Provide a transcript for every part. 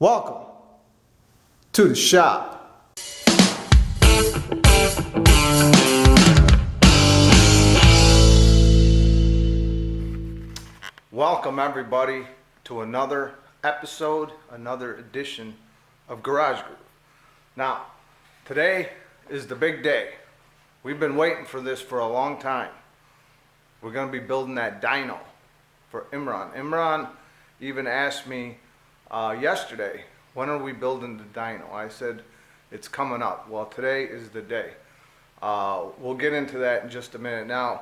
Welcome to the shop. Welcome everybody to another episode, another edition of Garage Groove. Now, today is the big day. We've been waiting for this for a long time. We're going to be building that dyno for Imran. Imran even asked me yesterday, when are we building the dyno? I said, it's coming up. Well, today is the day. We'll get into that in just a minute. Now,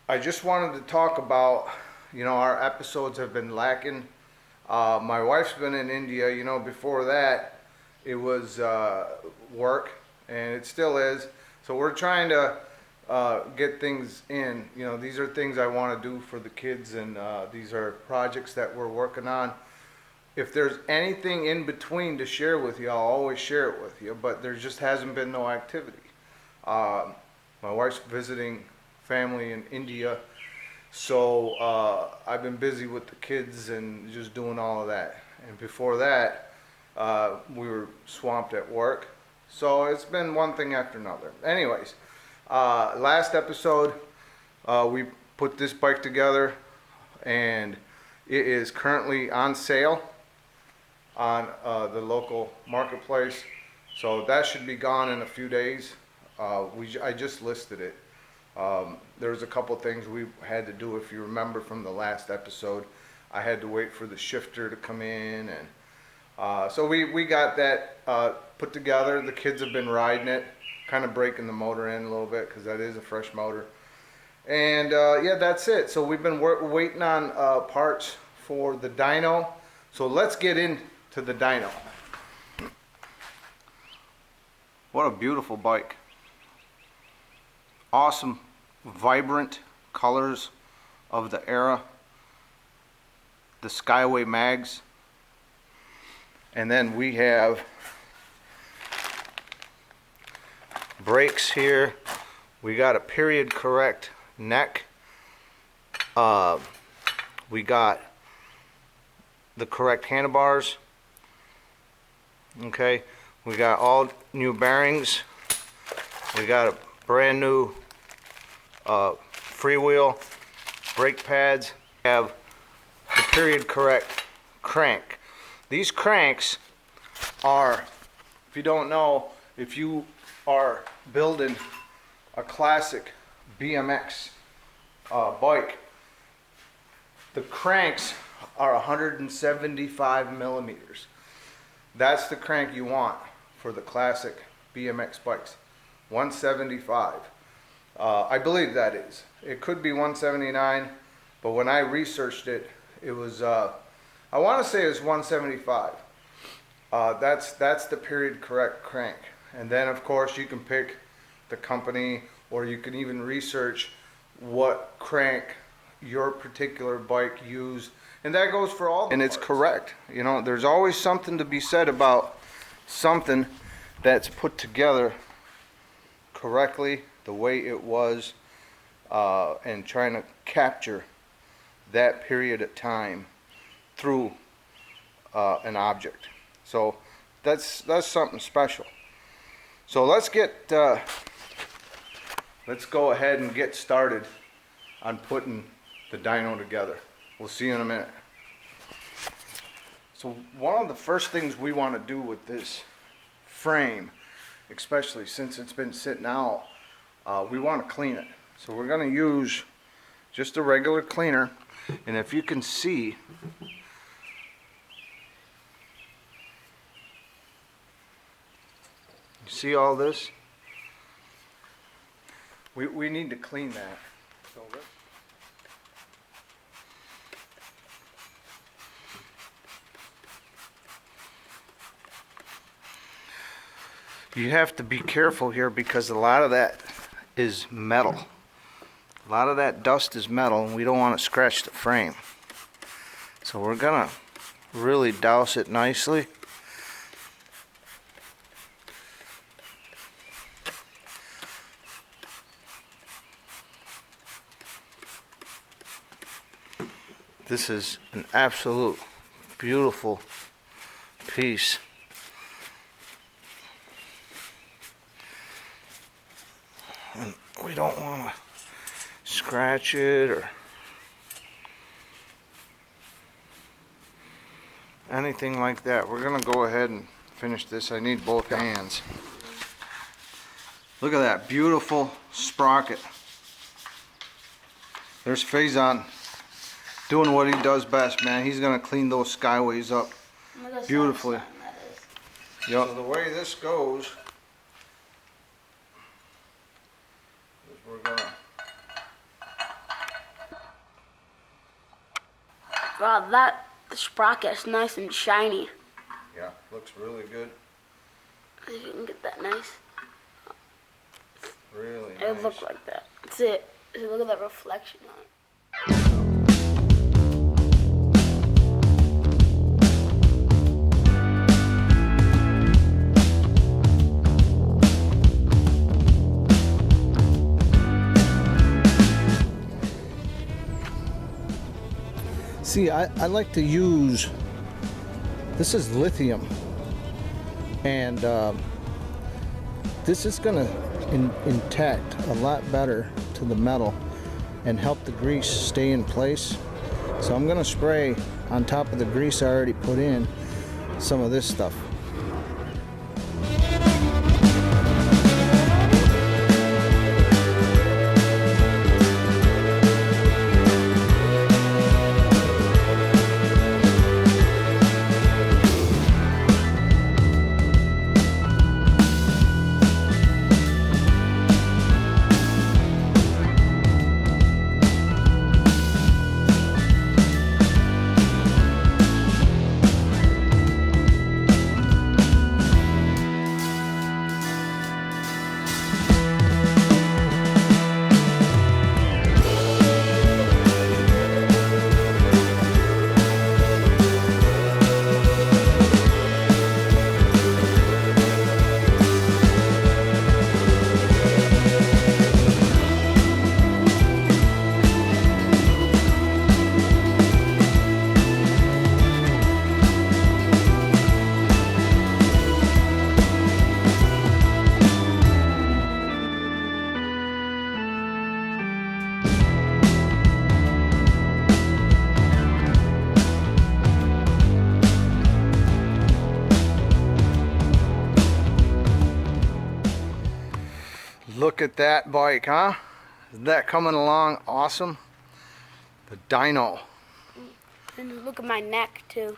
I just wanted to talk about, our episodes have been lacking. My wife's been in India, before that it was work, and it still is. So we're trying to get things in. These are things I want to do for the kids, and these are projects that we're working on. If there's anything in between to share with you, I'll always share it with you, but there just hasn't been no activity. My wife's visiting family in India, so I've been busy with the kids and just doing all of that. And before that, we were swamped at work. So it's been one thing after another. Anyways, last episode, we put this bike together, and it is currently on sale on the local marketplace. So that should be gone in a few days. I just listed it. There was a couple things we had to do. If you remember from the last episode, I had to wait for the shifter to come in, and so we got that put together. The kids have been riding it, kind of breaking the motor in a little bit because that is a fresh motor. And yeah, that's it. So we've been waiting on parts for the dyno. So let's get into the dyno. What a beautiful bike. Awesome, vibrant colors of the era. The Skyway mags. And then we have brakes here. We got a period correct neck. We got the correct handlebars. Okay, we got all new bearings. We got a brand new freewheel, brake pads. We have the period correct crank. These cranks are, if you don't know, if you are building a classic BMX bike, the cranks are 175 millimeters. That's the crank you want for the classic BMX bikes. 175. I believe that is. It could be 179, but when I researched it, it was I want to say it's 175. That's the period correct crank. And then of course you can pick the company, or you can even research what crank your particular bike used, and that goes for all. And it's correct. There's always something to be said about something that's put together correctly, the way it was, and trying to capture that period of time through an object. So that's something special. So let's go ahead and get started on putting the dyno together. We'll see you in a minute. So one of the first things we want to do with this frame, especially since it's been sitting out, we want to clean it. So we're going to use just a regular cleaner, and if you can see, you see all this? We need to clean that. So you have to be careful here because a lot of that is metal. A lot of that dust is metal, and we don't want to scratch the frame. So we're gonna really douse it nicely. This is an absolute beautiful piece. And we don't want to scratch it or anything like that. We're gonna go ahead and finish this. I need both hands. Look at that beautiful sprocket. There's Faison doing what he does best, man. He's gonna clean those skyways up beautifully. Yep. So the way this goes is we're gonna. Wow, that sprocket's nice and shiny. Yeah, looks really good. If you can get that nice. Really nice. It look like that. That's it. Look at that reflection on it. See, I like to use, this is lithium, and this is gonna intact a lot better to the metal and help the grease stay in place. So I'm gonna spray on top of the grease I already put in some of this stuff. Look at that bike, huh? Isn't that coming along awesome? The Dyno. And look at my neck too.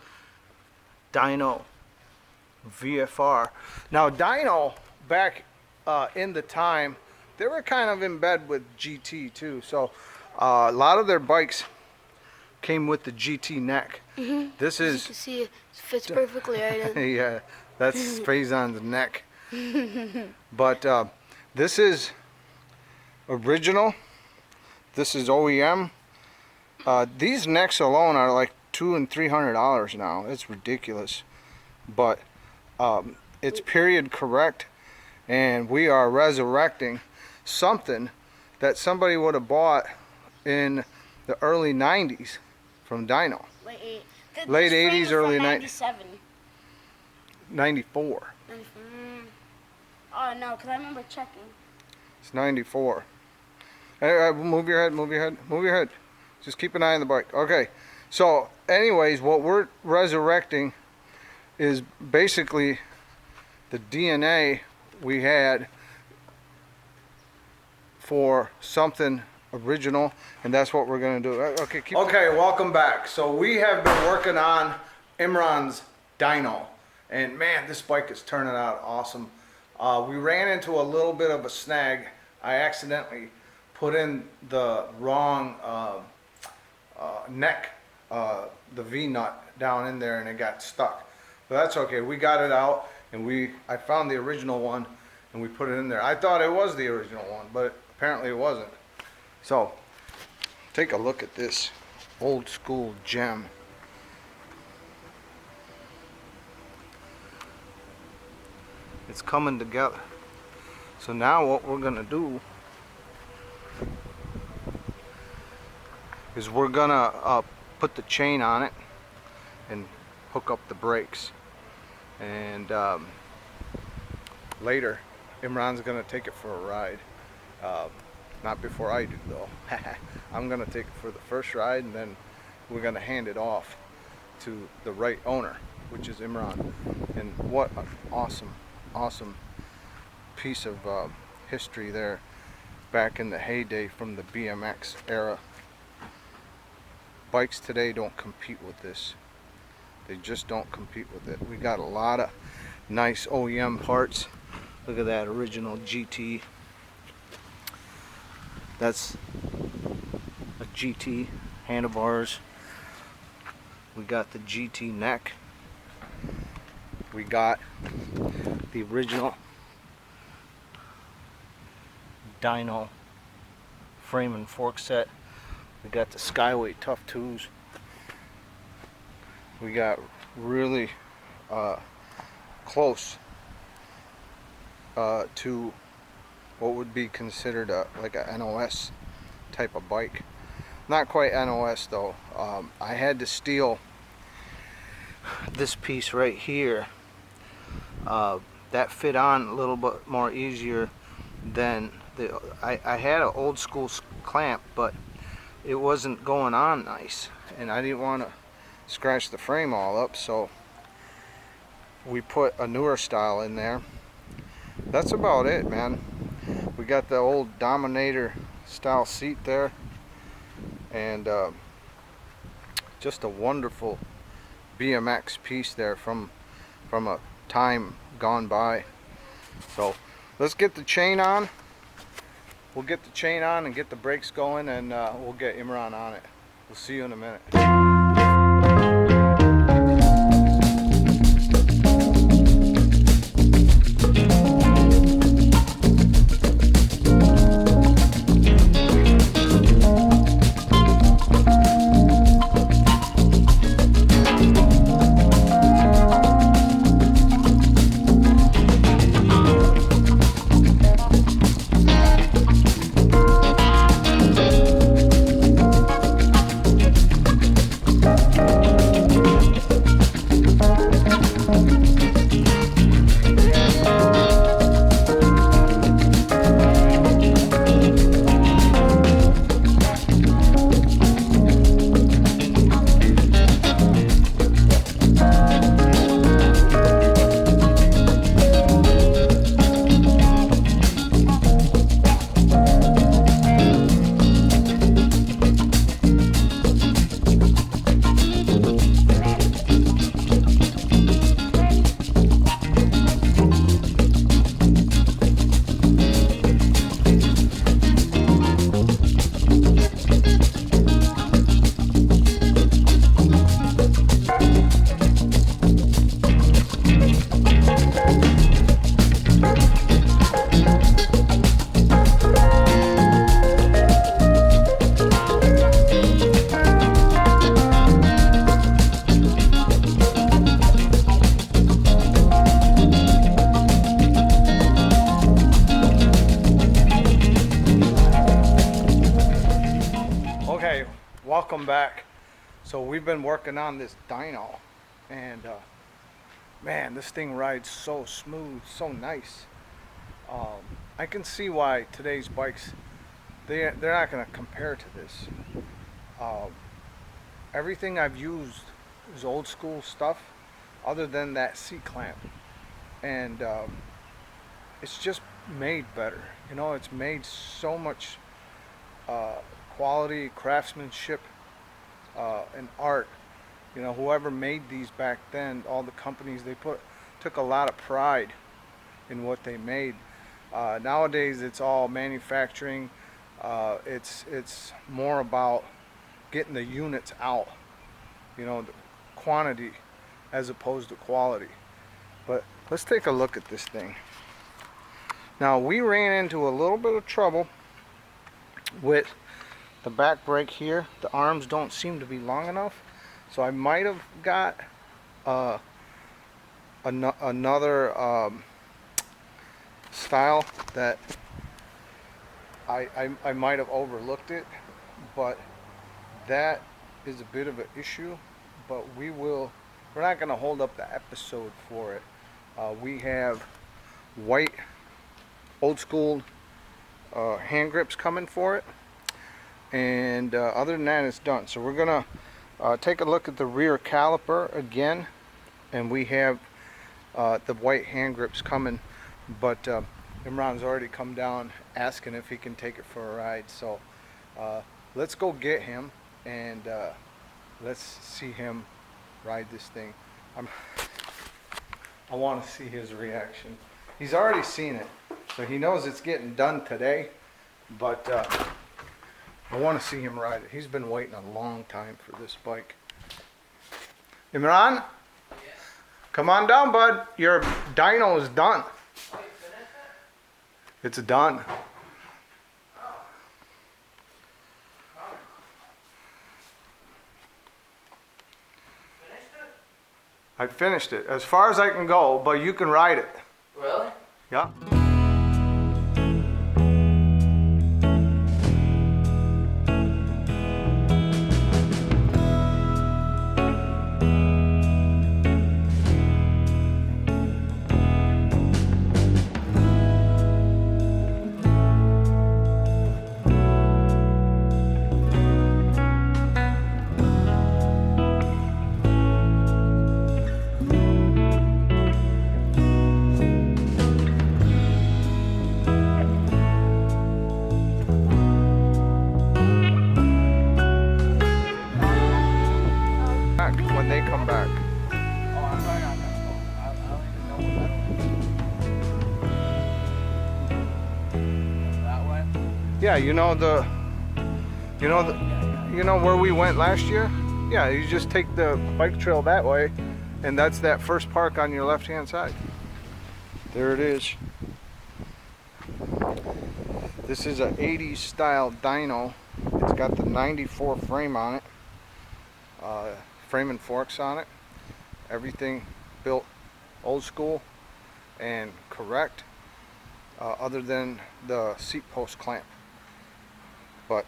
Dyno VFR. Now Dyno, back in the time, they were kind of in bed with GT too. So a lot of their bikes came with the GT neck. Mm-hmm. This As is, you can see, it fits perfectly right in. yeah, that's Faison's neck. But this is original. This is OEM. These necks alone are like $200 and $300 now. It's ridiculous, but it's period correct, and we are resurrecting something that somebody would have bought in the early 90s from Dyno. Late 80s, early 90s. 94. Oh no, because I remember checking. It's 94. Hey, move your head, move your head, move your head. Just keep an eye on the bike. Okay. So, anyways, what we're resurrecting is basically the DNA we had for something original, and that's what we're going to do. Okay, okay, welcome back. So we have been working on Imran's Dyno, and man, this bike is turning out awesome. We ran into a little bit of a snag. I accidentally put in the wrong neck, the V-nut down in there, and it got stuck. But that's okay. We got it out, and I found the original one, and we put it in there. I thought it was the original one, but apparently it wasn't. So, take a look at this old school gem. It's coming together. So now what we're gonna do is we're gonna put the chain on it and hook up the brakes. And later, Imran's gonna take it for a ride. Not before I do though. I'm gonna take it for the first ride, and then we're gonna hand it off to the right owner, which is Imran. And what an awesome piece of history there back in the heyday from the BMX era. Bikes today don't compete with this. They just don't compete with it. We got a lot of nice OEM parts. Look at that original GT. That's a GT handlebars. We got the GT neck. We got the original Dyno frame and fork set. We got the Skyway Tough 2s. We got really close to what would be considered like a NOS type of bike. Not quite NOS though. I had to steal this piece right here. That fit on a little bit more easier than I had an old school clamp, but it wasn't going on nice, and I didn't want to scratch the frame all up, so we put a newer style in there. That's about it, man. We got the old Dominator style seat there, and just a wonderful BMX piece there from a time gone by. So let's get the chain on. We'll get the chain on and get the brakes going, and we'll get Imran on it. We'll see you in a minute. Welcome back. So we've been working on this dyno, and man, this thing rides so smooth, so nice. I can see why today's bikes, they're not going to compare to this. Everything I've used is old school stuff other than that seat clamp, and it's just made better. You know, it's made so much quality, craftsmanship, and art. You know, whoever made these back then, all the companies, they took a lot of pride in what they made. Nowadays it's all manufacturing. It's more about getting the units out, you know, the quantity as opposed to quality. But let's take a look at this thing. Now, we ran into a little bit of trouble with the back brake here. The arms don't seem to be long enough, so I might have got another style that I might have overlooked it, but that is a bit of an issue. But we will we're not gonna hold up the episode for it. We have white old school hand grips coming for it, and other than that, it's done. So we're gonna take a look at the rear caliper again, and we have the white hand grips coming, but Imran's already come down asking if he can take it for a ride. So let's go get him and let's see him ride this thing. I want to see his reaction. He's already seen it, so he knows it's getting done today, but I want to see him ride it. He's been waiting a long time for this bike. Imran? Yeah. Come on down, bud. Your dyno is done. Oh, you finished it? It's done. Oh. Oh. Finished it? I finished it as far as I can go, but you can ride it. Really? Yeah. When they come back. Oh, I'm going on that phone. I don't even know what that way. Yeah, you know where we went last year? Yeah, you just take the bike trail that way, and that's that first park on your left-hand side. There it is. This is a 80s style dyno. It's got the 94 frame on it. Frame and forks on it. Everything built old school and correct, other than the seat post clamp. But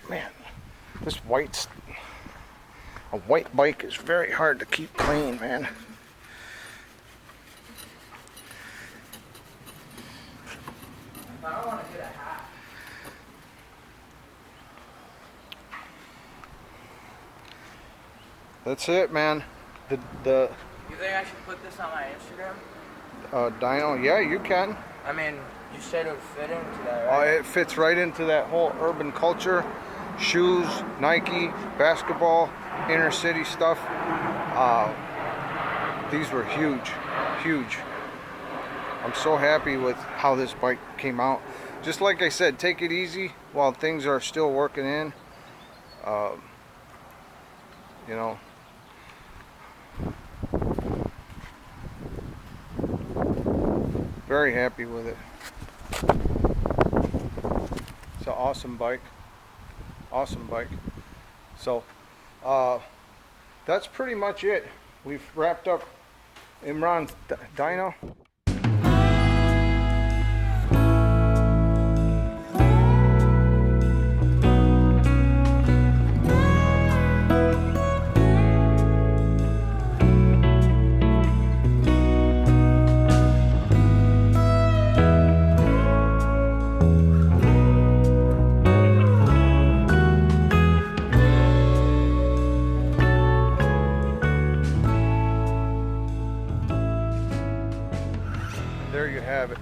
man, a white bike is very hard to keep clean, man. I don't want to get a hat. That's it, man. The You think I should put this on my Instagram? dyno, yeah, you can. I mean, you said it would fit into that, right? It fits right into that whole urban culture. Shoes, Nike, basketball, inner city stuff. These were huge, huge. I'm so happy with how this bike came out. Just like I said, take it easy while things are still working in. You know. Very happy with it. It's an awesome bike. Awesome bike. So that's pretty much it. We've wrapped up Imran's dyno. There you have it.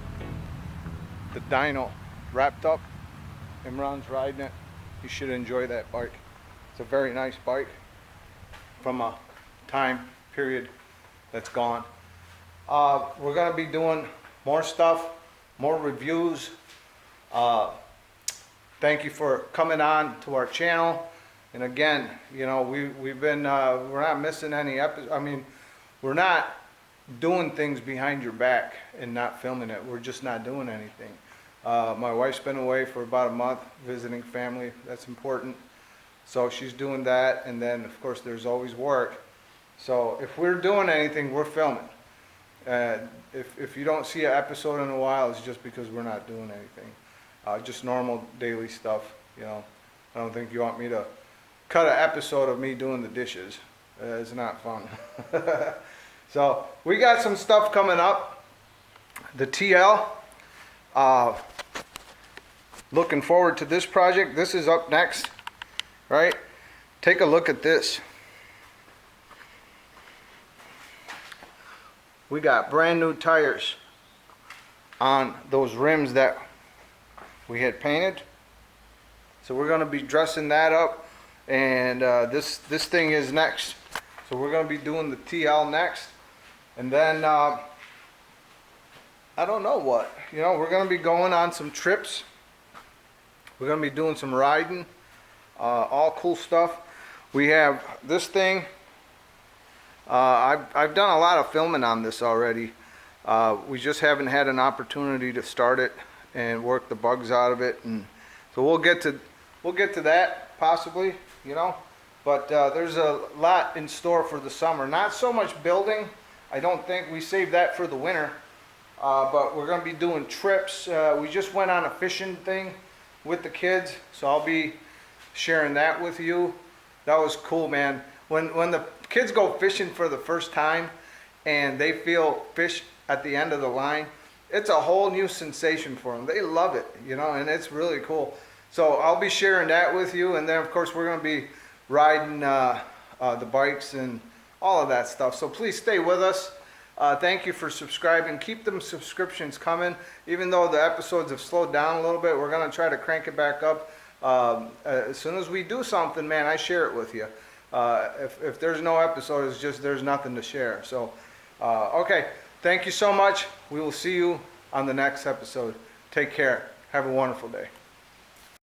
The dyno wrapped up. Imran's riding it. You should enjoy that bike. It's a very nice bike from a time period that's gone. We're going to be doing more stuff, more reviews. Thank you for coming on to our channel. And again, you know, we've been, we're not missing any episodes. I mean, we're not doing things behind your back and not filming it. We're just not doing anything. My wife's been away for about a month visiting family. That's important. So she's doing that, and then of course there's always work. So if we're doing anything, we're filming. If you don't see an episode in a while, it's just because we're not doing anything. Just normal daily stuff, you know. I don't think you want me to cut an episode of me doing the dishes. It's not fun. So we got some stuff coming up. The TL. Looking forward to this project. This is up next, right? Take a look at this. We got brand new tires on those rims that we had painted. So we're going to be dressing that up, and this thing is next. So we're going to be doing the TL next, and then I don't know what. You know, we're going to be going on some trips. We're going to be doing some riding, all cool stuff. We have this thing. I've done a lot of filming on this already. We just haven't had an opportunity to start it and work the bugs out of it, and so we'll get to that possibly, you know. But there's a lot in store for the summer. Not so much building. I don't think we saved that for the winter. But we're going to be doing trips. We just went on a fishing thing with the kids, so I'll be sharing that with you. That was cool, man. When the kids go fishing for the first time and they feel fish at the end of the line, it's a whole new sensation for them. They love it, you know, and it's really cool. So I'll be sharing that with you, and then of course we're going to be riding the bikes and all of that stuff. So please stay with us. Thank you for subscribing. Keep them subscriptions coming. Even though the episodes have slowed down a little bit, we're going to try to crank it back up. As soon as we do something, man, I share it with you. If there's no episode, it's just there's nothing to share. So, okay. Thank you so much. We will see you on the next episode. Take care. Have a wonderful day.